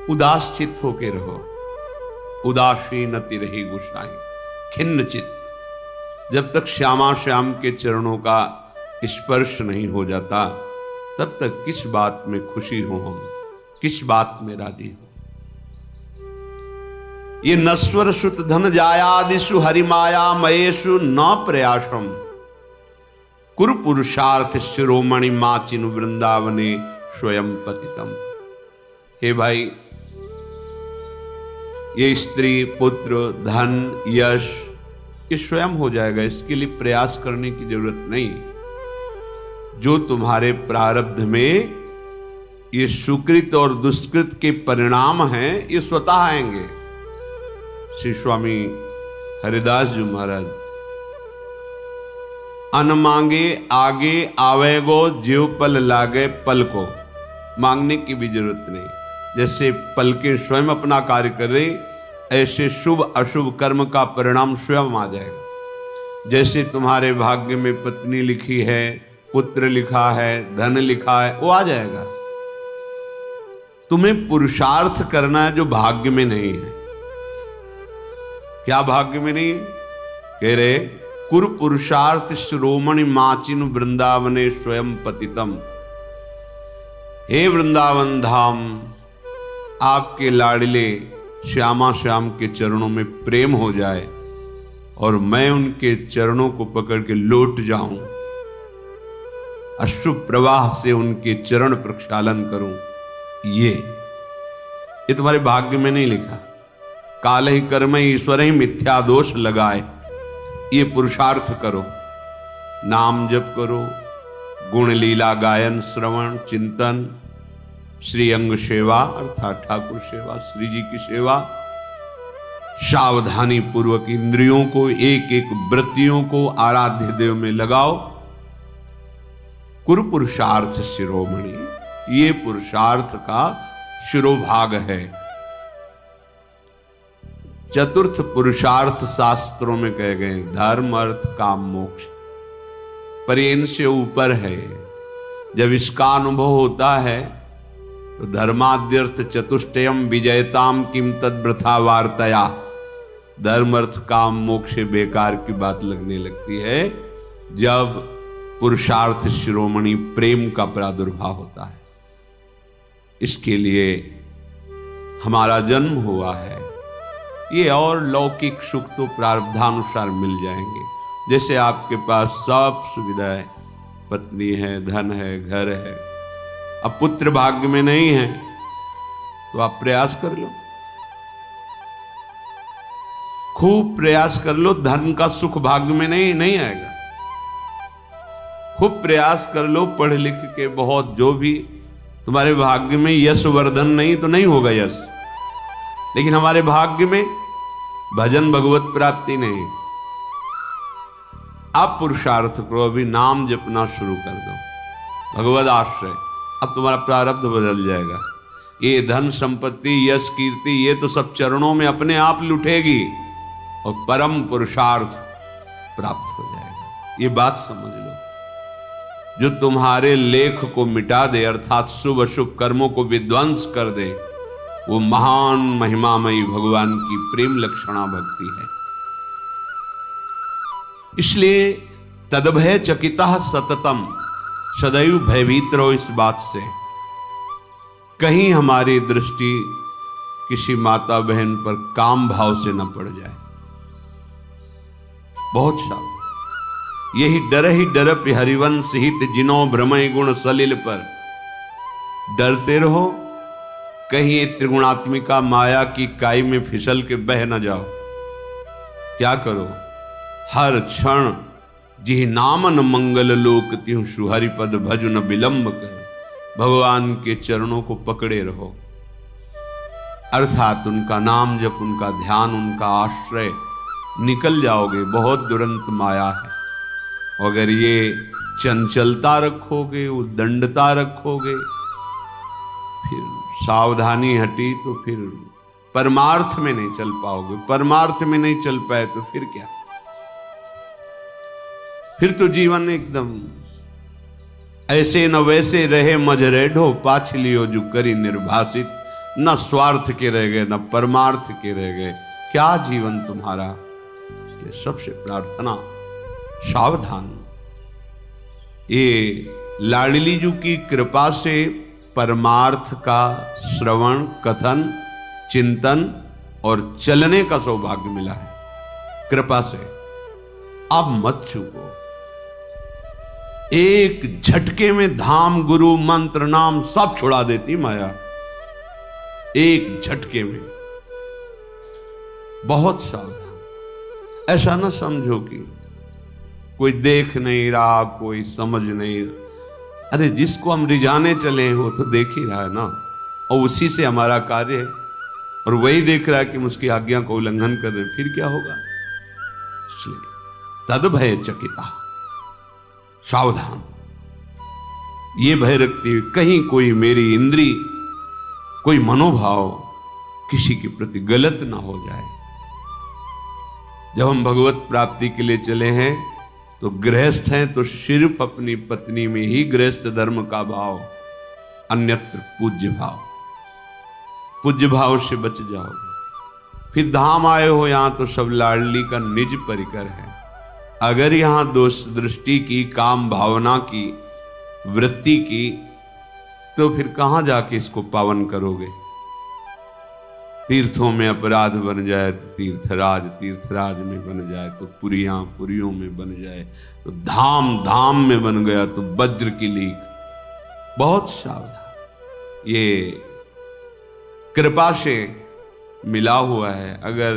उदास चित्त होके रहो। उदासीन तिरहि गुसाई खिन्न चित्त। जब तक श्यामा श्याम के चरणों का स्पर्श नहीं हो जाता तब तक किस बात में खुशी हो हम, किस बात में राजी हो। ये नश्वर सुत धन जायादिषु हरिमाया मयेषु न प्रयासम कुरु पुरुषार्थ शिरोमणि माचिनु वृंदावने स्वयं पतितम। हे भाई, ये स्त्री पुत्र धन यश ये स्वयं हो जाएगा, इसके लिए प्रयास करने की जरूरत नहीं। जो तुम्हारे प्रारब्ध में ये सुकृत और दुष्कृत के परिणाम हैं ये स्वतः आएंगे। श्री स्वामी हरिदास जी महाराज, अन मांगे आगे आवेगो जीव पल लागे पल को, मांगने की भी जरूरत नहीं। जैसे पल के स्वयं अपना कार्य कर रहे, ऐसे शुभ अशुभ कर्म का परिणाम स्वयं आ जाएगा। जैसे तुम्हारे भाग्य में पत्नी लिखी है, पुत्र लिखा है, धन लिखा है, वो आ जाएगा। तुम्हें पुरुषार्थ करना है जो भाग्य में नहीं है। क्या भाग्य में नहीं है? कह रहे कुरु पुरुषार्थ शिरोमणि माचिनु वृंदावने स्वयं पतितम। हे वृंदावन धाम, आपके लाडले श्यामा श्याम के चरणों में प्रेम हो जाए और मैं उनके चरणों को पकड़ के लौट जाऊं, अश्रु प्रवाह से उनके चरण प्रक्षालन करूं, ये तुम्हारे भाग्य में नहीं लिखा। काल ही कर्म ईश्वर ही मिथ्या दोष लगाए, ये पुरुषार्थ करो। नाम जप करो, गुण लीला गायन श्रवण चिंतन, श्री अंग सेवा अर्थात ठाकुर सेवा, श्री जी की सेवा, सावधानी पूर्वक इंद्रियों को एक एक वृत्तियों को आराध्य देव में लगाओ। कुरु पुरुषार्थ शिरोमणि, ये पुरुषार्थ का शिरोभाग है। चतुर्थ पुरुषार्थ शास्त्रों में कहे गए धर्म अर्थ काम मोक्ष, पर ये इनसे ऊपर है। जब इसका अनुभव होता है तो धर्माद्यर्थ चतुष्टयम विजयताम किम तद वृथा वार्तया, धर्म अर्थ काम मोक्ष बेकार की बात लगने लगती है जब पुरुषार्थ शिरोमणि प्रेम का प्रादुर्भाव होता है। इसके लिए हमारा जन्म हुआ है। ये और लौकिक सुख तो प्रारब्धानुसार मिल जाएंगे। जैसे आपके पास सब सुविधाएं, पत्नी है, धन है, घर है, अब पुत्र भाग्य में नहीं है तो आप प्रयास कर लो, खूब प्रयास कर लो। धन का सुख भाग्य में नहीं आएगा। खूब प्रयास कर लो, पढ़ लिख के बहुत, जो भी तुम्हारे भाग्य में यश वर्धन नहीं तो नहीं होगा यश, लेकिन हमारे भाग्य में भजन भगवत प्राप्ति नहीं। आप पुरुषार्थ करो, अभी नाम जपना शुरू कर दो, भगवद आश्रय, अब तुम्हारा प्रारब्ध बदल जाएगा। ये धन संपत्ति यश कीर्ति ये तो सब चरणों में अपने आप लुटेगी और परम पुरुषार्थ प्राप्त हो जाएगा। ये बात समझ लो। जो तुम्हारे लेख को मिटा दे अर्थात शुभ अशुभ कर्मों को विध्वंस कर दे, वो महान महिमामयी भगवान की प्रेम लक्षणा भक्ति है। इसलिए तदभय चकितः सततम, सदैव भयभीत रहो इस बात से कहीं हमारी दृष्टि किसी माता बहन पर काम भाव से न पड़ जाए। बहुत सावधान, यही डर ही डर हरिवंश हित जिनो भ्रमय गुण सलिल पर। डरते रहो कहीं ये त्रिगुणात्मिका माया की काई में फिसल के बह न जाओ। क्या करो, हर क्षण जिह नामन मंगल लोक त्यों सुहरिपद भजु न विलंब कर, भगवान के चरणों को पकड़े रहो, अर्थात उनका नाम जप, उनका ध्यान, उनका आश्रय, निकल जाओगे। बहुत दुरंत माया है। अगर ये चंचलता रखोगे, उद्दंडता रखोगे, फिर सावधानी हटी तो फिर परमार्थ में नहीं चल पाओगे। परमार्थ में नहीं चल पाए तो फिर क्या, फिर तो जीवन एकदम ऐसे न वैसे रहे मजरेढो, पाछ लियो जो करी निर्भाषित, न स्वार्थ के रह गए, न परमार्थ के रह गए। क्या जीवन तुम्हारा। इसलिए सबसे प्रार्थना, सावधान। ये लाडली जी की कृपा से परमार्थ का श्रवण, कथन, चिंतन और चलने का सौभाग्य मिला है। कृपा से आप मत चूको। एक झटके में धाम, गुरु, मंत्र, नाम सब छुड़ा देती माया। एक झटके में। बहुत सावधान। ऐसा ना समझो कि कोई देख नहीं रहा, कोई समझ नहीं। अरे जिसको हम रिझाने चले हैं वो तो देख ही रहा है ना, और उसी से हमारा कार्य है। और वही देख रहा है कि हम उसकी आज्ञा को उल्लंघन कर रहे हैं, फिर क्या होगा। इसलिए तद भय चकिता, सावधान। ये भय रखती हुई कहीं कोई मेरी इंद्री, कोई मनोभाव किसी के प्रति गलत ना हो जाए। जब हम भगवत प्राप्ति के लिए चले हैं तो गृहस्थ हैं तो सिर्फ अपनी पत्नी में ही गृहस्थ धर्म का भाव, अन्यत्र पूज्य भाव। पूज्य भाव से बच जाओगे। फिर धाम आए हो यहां तो सब लाडली का निज परिकर है। अगर यहां दोष दृष्टि की, काम भावना की, वृत्ति की, तो फिर कहां जाके इसको पावन करोगे। तीर्थों में अपराध बन जाए तो तीर्थराज, तीर्थराज में बन जाए तो पुरियां, पुरियों में बन जाए तो धाम, धाम में बन गया तो वज्र की लीक। बहुत सावधान। ये कृपा से मिला हुआ है। अगर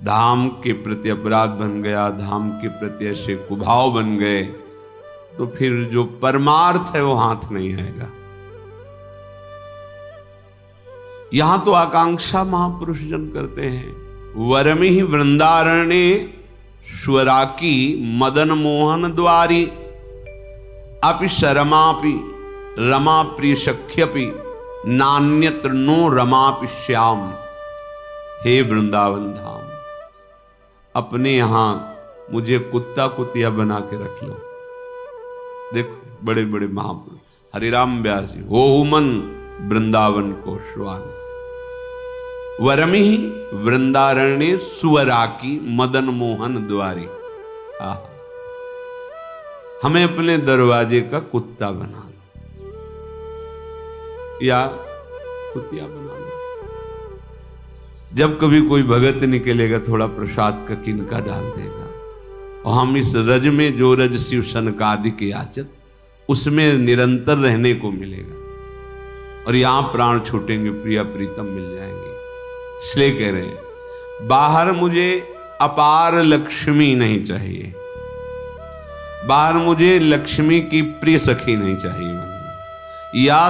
धाम के प्रति अपराध बन गया, धाम के प्रति ऐसे कुभाव बन गए, तो फिर जो परमार्थ है वो हाथ नहीं आएगा। यहां तो आकांक्षा महापुरुष जन करते हैं। वरमि ही वृंदारण्ये स्वराकी मदन मोहन द्वारी, अपि शरमापि रमा प्रिय सख्यपि, नान्यत्र नो रमापि श्याम। हे वृंदावन धाम, अपने यहां मुझे कुत्ता कुतिया बना के रख लो। देखो बड़े बड़े महापुरुष, हरिराम व्यास जी, हो मन वृंदावन को श्वान। वरमि वृंदारण्य सुवराकी मदन मोहन द्वारी। हमें अपने दरवाजे का कुत्ता बना लो या कुतिया बना लो। जब कभी कोई भगत निकलेगा थोड़ा प्रसाद का किनका डाल देगा, और हम इस रज में जो रज शिव सनकादि के याचत, उसमें निरंतर रहने को मिलेगा। और यहां प्राण छूटेंगे, प्रिया प्रीतम मिल जाएंगे। इसलिए कह रहे हैं, बाहर मुझे अपार लक्ष्मी नहीं चाहिए, बाहर मुझे लक्ष्मी की प्रिय सखी नहीं चाहिए। या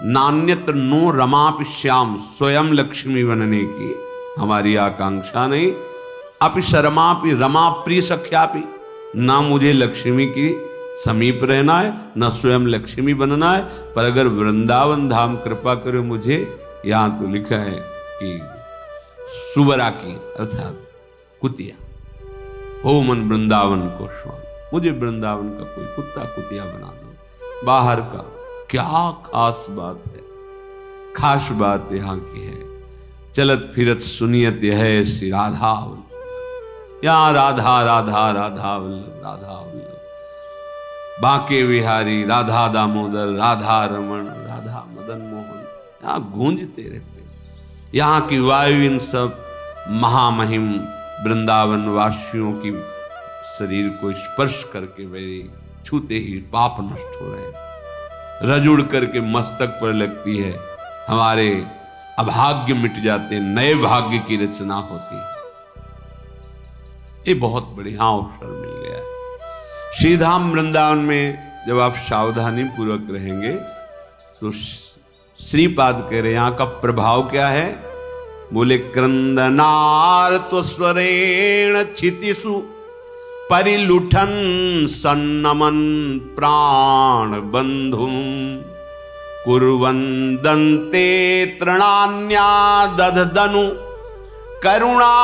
नान्यत्र नो रमापि श्याम, स्वयं लक्ष्मी बनने की हमारी आकांक्षा नहीं। अपि शर्मापि रमा प्रिय सख्यापि, ना मुझे लक्ष्मी की समीप रहना है, ना स्वयं लक्ष्मी बनना है। पर अगर वृंदावन धाम कृपा करे मुझे, यहां तो लिखा है कि सुवरा की अर्थात कुतिया, हो मन वृंदावन को श्वान। मुझे वृंदावन का कोई कुत्ता कुतिया बना दो। बाहर का क्या खास बात है, खास बात यहां की है। चलत फिरत सुनियत है श्री राधा वल्लभ। यहां राधा राधा राधा वल्लभ, राधा वल्लभ। बांके बिहारी, राधा दामोदर, राधा रमण, राधा मदन मोहन, यहां गूंजते रहते। यहाँ की वायु इन सब महामहिम वृंदावन वासियों की शरीर को स्पर्श करके मेरे छूते ही पाप नष्ट हो रहे हैं। रज उड़ करके मस्तक पर लगती है, हमारे अभाग्य मिट जाते, नए भाग्य की रचना होती है। ये बहुत बढ़िया अवसर मिल गया है। श्रीधाम वृंदावन में जब आप सावधानी पूर्वक रहेंगे तो श्रीपाद कह रहे यहाँ का प्रभाव क्या है। बोले क्रंदनार्त स्वरेण क्षितिषु परिलुठन सन्नमन प्राण बंधुम कुर्वन्दन्ते तृणान्या दधदनु करुणा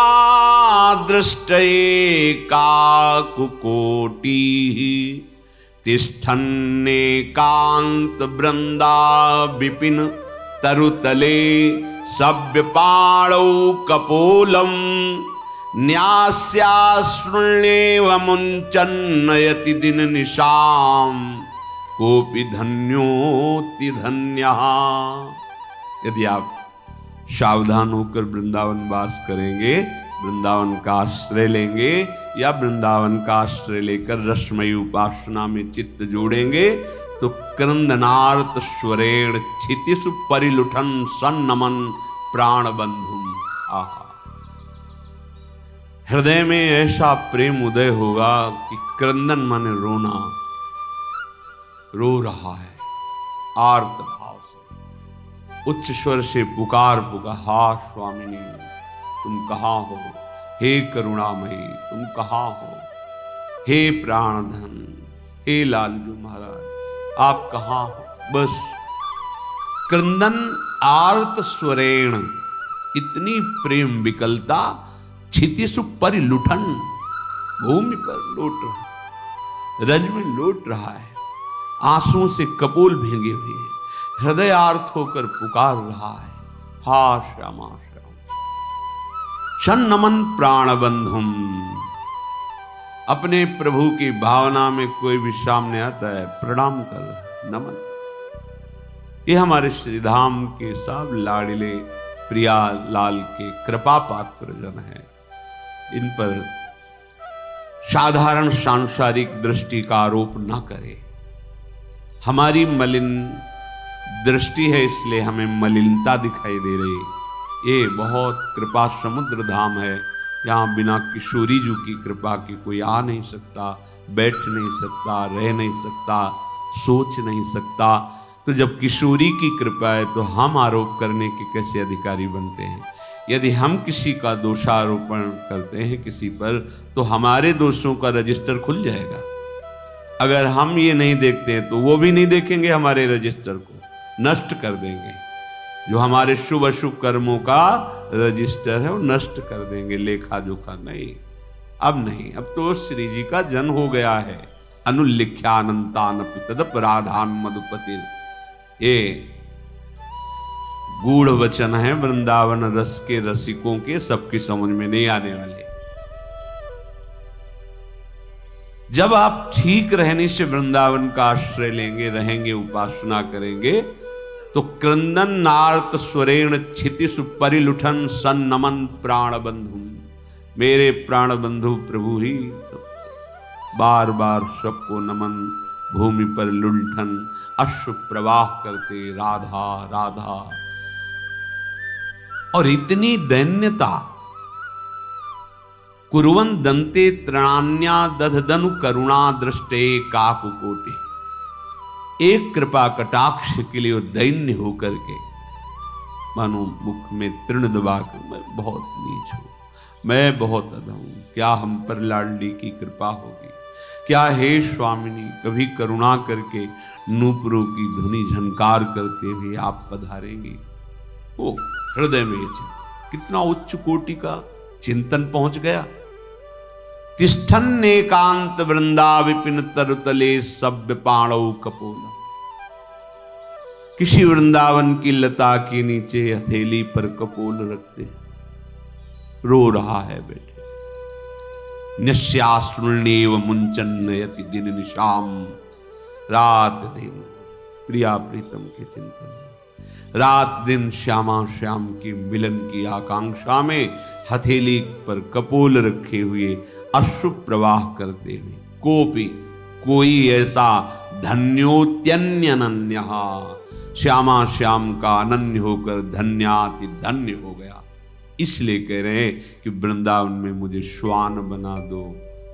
दृष्टये काकुकोटी तिष्ठन्ने कांत वृंदा विपिन तरुतले सव्यपाणौ कपोलम न्यास्याश्रुण्येव मुञ्चन्नयति दिन निशाम कोपि धन्योति धन्यः। यदि आप सावधान होकर वृंदावन वास करेंगे, वृंदावन का आश्रय लेंगे या वृंदावन का आश्रय लेकर रसमयी उपासना में चित्त जोड़ेंगे तो क्रंदनार्त स्वरेण क्षितिषु परिलुठन सन्नमन प्राण बंधुम। आहा, हृदय में ऐसा प्रेम उदय होगा कि क्रंदन माने रोना, रो रहा है आर्त भाव से, उच्च स्वर से पुकार हा स्वामिनी तुम कहाँ हो, हे करुणामयी तुम कहाँ हो, हे प्राणधन, हे लालजू महाराज आप कहाँ हो। बस क्रंदन आर्त स्वरेण, इतनी प्रेम विकलता, क्षितिषु परिलुठन, भूमि पर लौट रहा, रज में लौट रहा है, आंसुओं से कपोल भीगे हुए, हृदय आर्त होकर पुकार रहा है हा श्यामा श्याम। सन्नमन प्राण बंधुम, अपने प्रभु की भावना में कोई भी सामने आता है प्रणाम कर नमन। ये हमारे श्रीधाम के सब लाडिले प्रिया लाल के कृपा पात्र जन है। इन पर साधारण सांसारिक दृष्टि का आरोप न करें। हमारी मलिन दृष्टि है इसलिए हमें मलिनता दिखाई दे रही। ये बहुत कृपा समुद्र धाम है, यहाँ बिना किशोरी जी की कृपा के कोई आ नहीं सकता, बैठ नहीं सकता, रह नहीं सकता, सोच नहीं सकता। तो जब किशोरी की कृपा है तो हम आरोप करने के कैसे अधिकारी बनते हैं। यदि हम किसी का दोषारोपण करते हैं किसी पर तो हमारे दोषों का रजिस्टर खुल जाएगा। अगर हम ये नहीं देखते हैं तो वो भी नहीं देखेंगे, हमारे रजिस्टर को नष्ट कर देंगे। जो हमारे शुभ अशुभ कर्मों का रजिस्टर है वो नष्ट कर देंगे, लेखा जोखा नहीं। अब नहीं, अब तो श्री जी का जन्म हो गया है। अनुल्लिख्यानंतानपि तदपराधान मधुपति, ये गूढ़ वचन है वृंदावन रस के रसिकों के, सबकी समझ में नहीं आने वाले। जब आप ठीक रहने से वृंदावन का आश्रय लेंगे, रहेंगे, उपासना करेंगे तो क्रंदन नार्त स्वरेण क्षितिषु परिलुठन सन्नमन प्राण बंधु, मेरे प्राण बंधु प्रभु ही सब बार बार सबको नमन, भूमि पर लुंठन अश्रु प्रवाह करते राधा राधा। और इतनी दैन्यता, कुर्वन दंते तृणान्या दधदनु करुणा दृष्टे काकुकोटि, एक कृपा कटाक्ष के लिए दैन्य होकर के मानो मुख में तृण दबाकर मैं बहुत नीच हूं, मैं बहुत अधम हूं, क्या हम पर लाडली की कृपा होगी, क्या हे स्वामिनी कभी करुणा करके नूपुरों की धुनी झनकार करते हुए आप पधारेंगे। ओ हृदय में कितना उच्च कोटि का चिंतन पहुंच गया। तिष्ठन एकांत वृंदा विपिन तरुतले सभ्य पाणौ कपोल, किसी वृंदावन की लता के नीचे हथेली पर कपोल रखते रो रहा है बेटे। न्यस्याश्रुण्येव मुञ्चन्नयति दिन निशाम, रात दिन प्रिया प्रीतम के चिंतन, रात दिन श्यामा श्याम के मिलन की आकांक्षा में हथेली पर कपोल रखे हुए अश्रु प्रवाह करते हुए कोपि कोई ऐसा धन्योत्यन्यनन्यः, श्यामा श्याम का अनन्य होकर धन्याति धन्य हो गया। इसलिए कह रहे हैं कि वृंदावन में मुझे श्वान बना दो,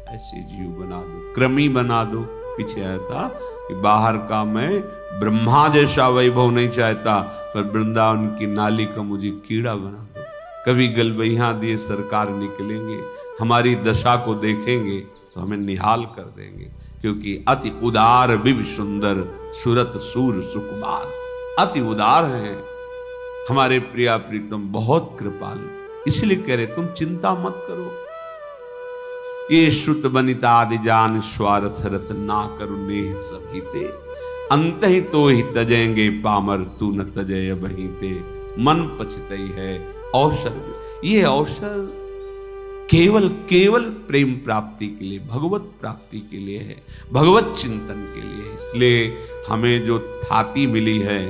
ऐसे जीव बना दो, क्रमी बना दो। पीछे आया था कि बाहर का मैं ब्रह्मा जैसा वैभव नहीं चाहता, पर वृंदावन की नाली का मुझे कीड़ा बना दो। कभी गलबैया दिए सरकार निकलेंगे, हमारी दशा को देखेंगे तो हमें निहाल कर देंगे, क्योंकि अति उदार विव सुंदर सुरत सूर सुकुमार, अति उदार हैं हमारे प्रिया प्रीतम, बहुत कृपालु। इसलिए कह रहे तुम चिंता मत करो। ये श्रुत बनिता आदि जान स्वार्थ रत ना करुणे सभीते, अंत ही तो ही तजेंगे पामर, तू न तजय बही ते, मन पछतई है अवसर। ये अवसर केवल केवल प्रेम प्राप्ति के लिए, भगवत प्राप्ति के लिए है, भगवत चिंतन के लिए है। इसलिए हमें जो थाती मिली है,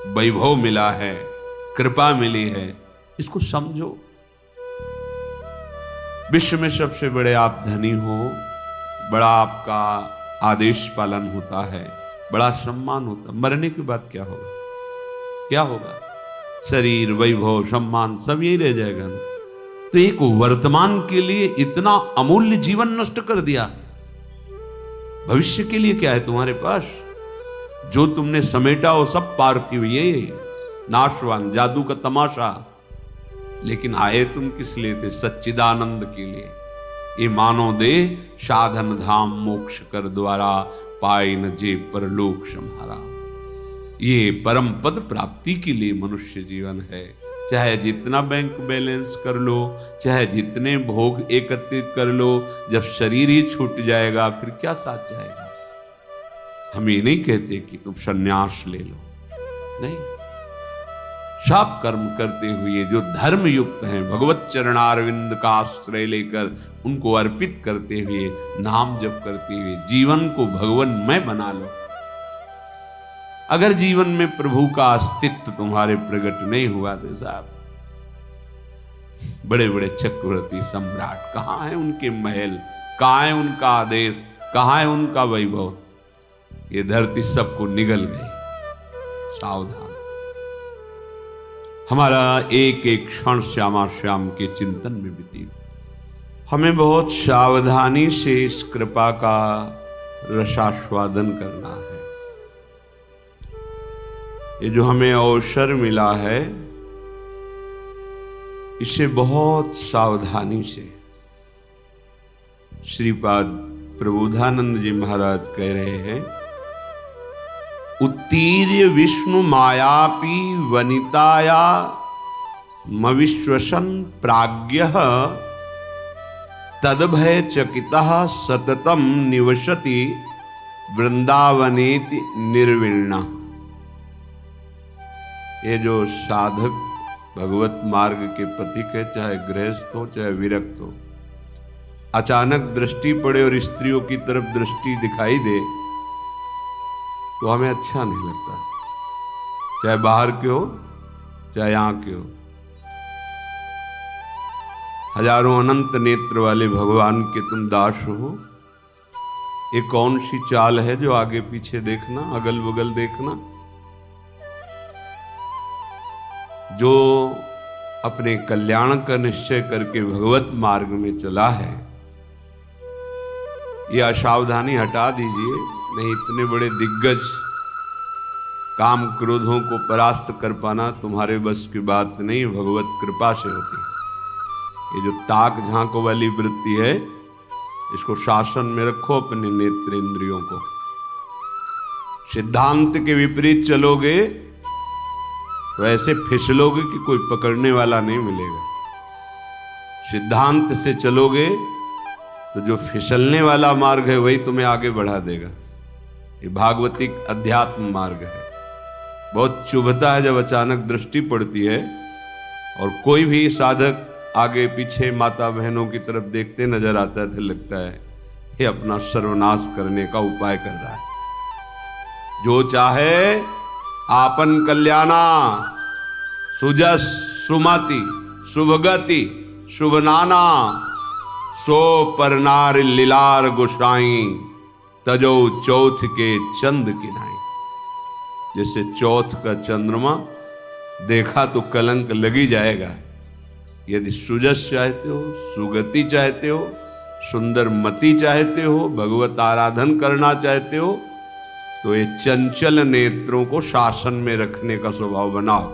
वैभव मिला है, कृपा मिली है, इसको समझो। विश्व में सबसे बड़े आप धनी हो, बड़ा आपका आदेश पालन होता है, बड़ा सम्मान होता है। मरने के बाद क्या होगा? क्या होगा? शरीर, वैभव, सम्मान सब यही रह जाएगा ना। तो एक वर्तमान के लिए इतना अमूल्य जीवन नष्ट कर दिया, भविष्य के लिए क्या है तुम्हारे पास? जो तुमने समेटा वो सब पार्थिव, ये नाशवान, जादू का तमाशा। लेकिन आए तुम किस लिए थे? सच्चिदानंद के लिए। ये मानो दे साधन धाम मोक्ष कर द्वारा, पाए न जे परलोक सम्हारा। ये परम पद प्राप्ति के लिए मनुष्य जीवन है। चाहे जितना बैंक बैलेंस कर लो, चाहे जितने भोग एकत्रित कर लो, जब शरीर ही छूट जाएगा फिर क्या साथ जाएगा? हम ये नहीं कहते कि तुम सन्यास ले लो, नहीं। सब कर्म करते हुए जो धर्म युक्त हैं, भगवत चरणारविंद का आश्रय लेकर उनको अर्पित करते हुए, नाम जप करते हुए जीवन को भगवन्मय बना लो। अगर जीवन में प्रभु का अस्तित्व तुम्हारे प्रकट नहीं हुआ तो साहब, बड़े बड़े चक्रवर्ती सम्राट कहां है उनके महल, कहां है उनका आदेश, कहां है उनका वैभव? ये धरती सबको निगल गई। सावधान। हमारा एक एक क्षण श्यामा श्याम के चिंतन में बीती। हमें बहुत सावधानी से इस कृपा का रसास्वादन करना है। ये जो हमें अवसर मिला है, इसे बहुत सावधानी से, श्रीपाद प्रबोधानंद जी महाराज कह रहे हैं, उत्तीर्य विष्णु मायापी वनिताया मविश्वसन प्राज्ञः, तदभय चकितः सततम निवसति वृंदावनेति निर्विण्णा। ये जो साधक भगवत मार्ग के पथिक है, चाहे गृहस्थ हो चाहे विरक्त हो, अचानक दृष्टि पड़े और स्त्रियों की तरफ दृष्टि दिखाई दे तो हमें अच्छा नहीं लगता, चाहे बाहर के हो चाहे यहां के हो। हजारों अनंत नेत्र वाले भगवान के तुम दास हो, ये कौन सी चाल है जो आगे पीछे देखना, अगल बगल देखना? जो अपने कल्याण का निश्चय करके भगवत मार्ग में चला है, यह असावधानी हटा दीजिए। नहीं, इतने बड़े दिग्गज, काम क्रोधों को परास्त कर पाना तुम्हारे बस की बात नहीं, भगवत कृपा से होती है। ये जो ताक झांक वाली वृत्ति है, इसको शासन में रखो अपने नेत्र इंद्रियों को। सिद्धांत के विपरीत चलोगे तो ऐसे फिसलोगे कि कोई पकड़ने वाला नहीं मिलेगा। सिद्धांत से चलोगे तो जो फिसलने वाला मार्ग है वही तुम्हें आगे बढ़ा देगा। ये भागवतिक अध्यात्म मार्ग है। बहुत चुभता है जब अचानक दृष्टि पड़ती है और कोई भी साधक आगे पीछे माता बहनों की तरफ देखते नजर आता है, तो लगता है ये अपना सर्वनाश करने का उपाय कर रहा है। जो चाहे आपन कल्याणा, सुजस सुमति शुभगति शुभनाना, सो परनार लीलार गोसाई, तजो चौथ के चंद किनाई। जैसे चौथ का चंद्रमा देखा तो कलंक लगी जाएगा। यदि सुजस चाहते हो, सुगति चाहते हो, सुंदर मति चाहते हो, भगवत आराधन करना चाहते हो, तो ये चंचल नेत्रों को शासन में रखने का स्वभाव बनाओ।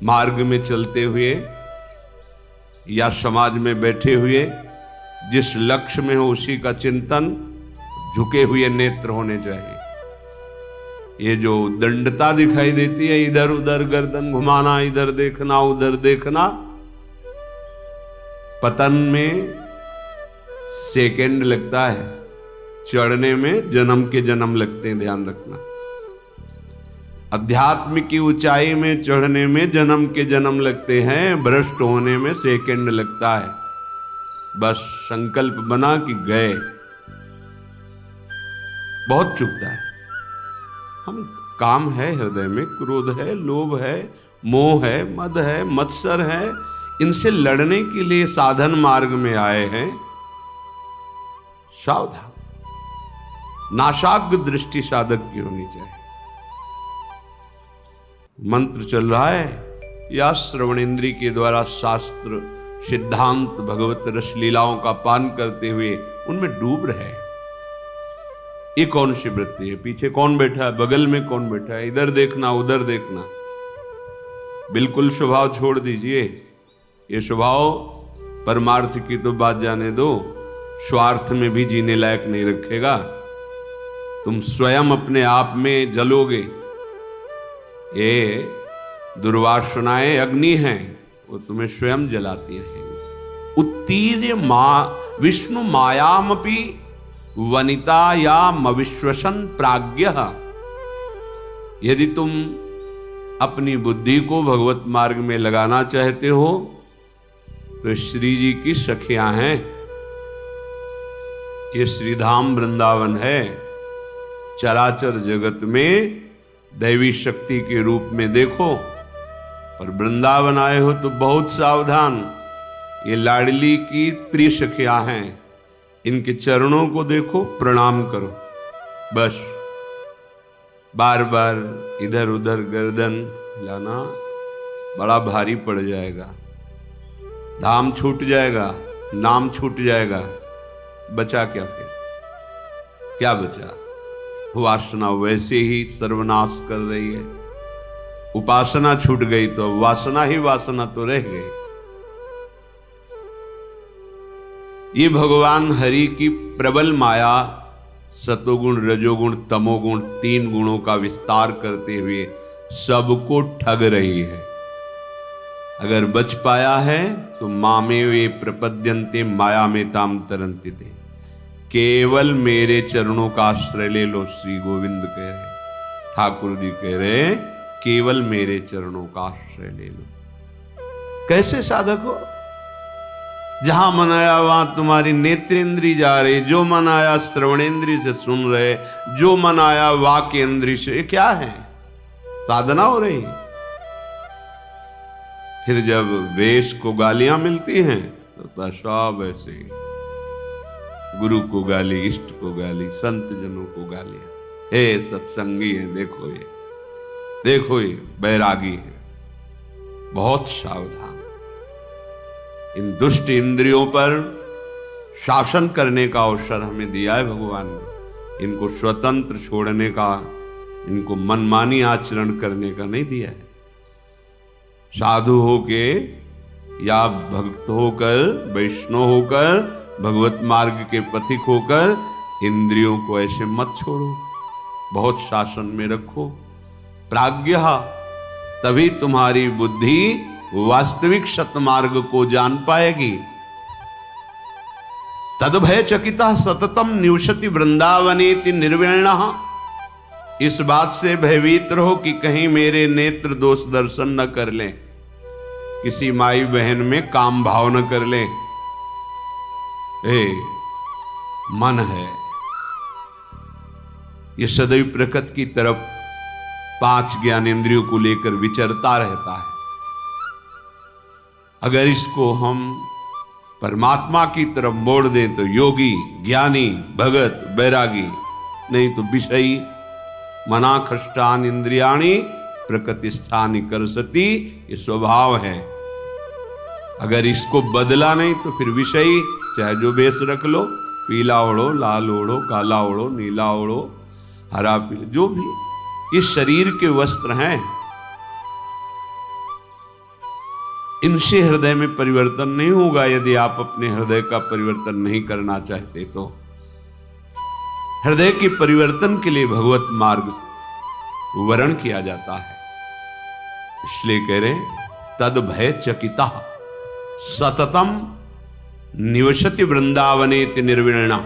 मार्ग में चलते हुए या समाज में बैठे हुए जिस लक्ष्य में हो उसी का चिंतन, झुके हुए नेत्र होने चाहिए। ये जो दंडता दिखाई देती है, इधर उधर गर्दन घुमाना, इधर देखना उधर देखना, पतन में सेकंड लगता है, चढ़ने में जन्म के जन्म लगते हैं, ध्यान रखना। अध्यात्म की ऊंचाई में चढ़ने में जन्म के जन्म लगते हैं, भ्रष्ट होने में सेकंड लगता है। बस संकल्प बना कि गए, बहुत चुभता है। हम काम है हृदय में, क्रोध है, लोभ है, मोह है, मद है, मत्सर है, इनसे लड़ने के लिए साधन मार्ग में आए हैं। सावधान, नाशाग्र दृष्टि साधक की होनी चाहिए। मंत्र चल रहा है या श्रवणेन्द्री के द्वारा शास्त्र सिद्धांत भगवत रसलीलाओं का पान करते हुए उनमें डूब रहे। ये कौन सी वृत्ति है? पीछे कौन बैठा है, बगल में कौन बैठा है, इधर देखना उधर देखना। बिल्कुल स्वभाव छोड़ दीजिए। ये स्वभाव परमार्थ की तो बात जाने दो, स्वार्थ में भी जीने लायक नहीं रखेगा। तुम स्वयं अपने आप में जलोगे। ये दुर्वासनाएं अग्नि हैं, वो तुम्हें स्वयं जलाती रहेंगी। उत्तीर्य विष्णु मायामपि वनिता या मविश्वसन प्राज्ञः। यदि तुम अपनी बुद्धि को भगवत मार्ग में लगाना चाहते हो तो श्री जी की सखियां हैं। ये श्रीधाम वृंदावन है। चराचर जगत में दैवी शक्ति के रूप में देखो, पर वृंदावन आए हो तो बहुत सावधान। ये लाडली की प्रिय सखियां हैं, इनके चरणों को देखो, प्रणाम करो। बस बार बार इधर उधर गर्दन हिलाना बड़ा भारी पड़ जाएगा। धाम छूट जाएगा, नाम छूट जाएगा, बचा क्या फिर? क्या बचा? वासना वैसे ही सर्वनाश कर रही है। उपासना छूट गई तो वासना ही वासना तो रह गई। ये भगवान हरि की प्रबल माया सतोगुण रजोगुण तमोगुण 3 गुणों का विस्तार करते हुए सबको ठग रही है। अगर बच पाया है तो मामे वे प्रपद्यन्ते माया में ताम तरंति थे। केवल मेरे चरणों का आश्रय ले लो, श्री गोविंद कह रहे, ठाकुर जी कह रहे, केवल मेरे चरणों का आश्रय ले लो। कैसे साधक हो? जहां मन आया वहां तुम्हारी नेत्रेंद्री जा रही, जो मन आया श्रवणेंद्री से सुन रहे, जो मन आया वाक्येंद्री से। ये क्या है? साधना हो रही। फिर जब वेश को गालियां मिलती हैं तो सब ऐसे ही, गुरु को गाली, इष्ट को गाली, संत जनों को गालियां। हे सत्संगी है, देखो ये, देखो ये बैरागी है। बहुत सावधान। इन दुष्ट इंद्रियों पर शासन करने का अवसर हमें दिया है भगवान ने। इनको स्वतंत्र छोड़ने का, इनको मनमानी आचरण करने का नहीं दिया है। साधु होके या भक्त होकर, वैष्णव होकर, भगवत मार्ग के पथिक होकर इंद्रियों को ऐसे मत छोड़ो, बहुत शासन में रखो। प्राज्ञः, तभी तुम्हारी बुद्धि वास्तविक सतमार्ग को जान पाएगी। तद्भय चकिता सततम निवसति वृंदावनेति निर्विण्णः। इस बात से भयभीत रहो कि कहीं मेरे नेत्र दोष दर्शन न कर लें, किसी माई बहन में काम भाव न कर लें। मन है ये सदैव प्रकृति की तरफ 5 ज्ञानेंद्रियों को लेकर विचरता रहता है। अगर इसको हम परमात्मा की तरफ मोड़ दें तो योगी, ज्ञानी, भगत, बैरागी, नहीं तो विषयी। मना खष्टान इंद्रियाणि प्रकृति स्थानि करसति, ये स्वभाव है। अगर इसको बदला नहीं तो फिर विषयी, चाहे जो वेश रख लो, पीला ओढ़ो, लाल ओढ़ो, काला ओढ़ो, नीला ओढ़ो, हरा पीला, जो भी, ये शरीर के वस्त्र हैं। इनसे हृदय में परिवर्तन नहीं होगा यदि आप अपने हृदय का परिवर्तन नहीं करना चाहते तो। हृदय के परिवर्तन के लिए भगवत मार्ग वर्ण किया जाता है। इसलिए कह रहे तद भय चकिता सततम निवसति वृंदावनेति निर्विण्णः।